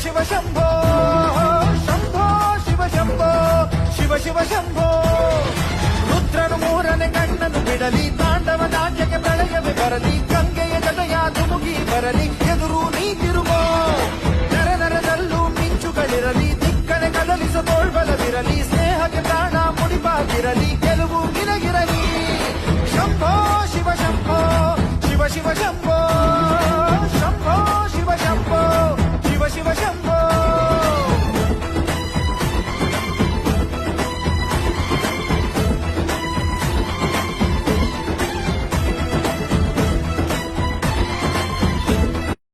ಶಿವ ಶಂಭೋ ಶಂಭೋ ಶಿವ ಶಂಭೋ ಶಿವ ಶಿವ ಶಂಭೋ ರುದ್ರನು ಮೂರನೇ ಕಣ್ಣನ್ನು ಬಿಡಲಿ ತಾಂಡವ ನಾಟ್ಯಕ್ಕೆ ಪ್ರಳಯವೇ ಬರಲಿ ಗಂಗೆಯ ಜಟಯ ಧುಮುಗಿ ಬರಲಿ ಎದುರು ನೀತಿರುಗೋ ನರ ನರದಲ್ಲೂ ಮಿಂಚುಗಳಿರಲಿ ದಿಕ್ಕನೆ ಕದಲಿಸ ತೋಳ್ಬಲವಿರಲಿ ಸ್ನೇಹಕ್ಕೆ ಪ್ರಾಣ ಮುಡಿಪಾಗಿರಲಿ ಗೆಲುವು ನಿನಗಿರಲಿ ಶಂಭೋ ಶಿವ ಶಂಭೋ ಶಿವ ಶಿವ ಶಂಭೋ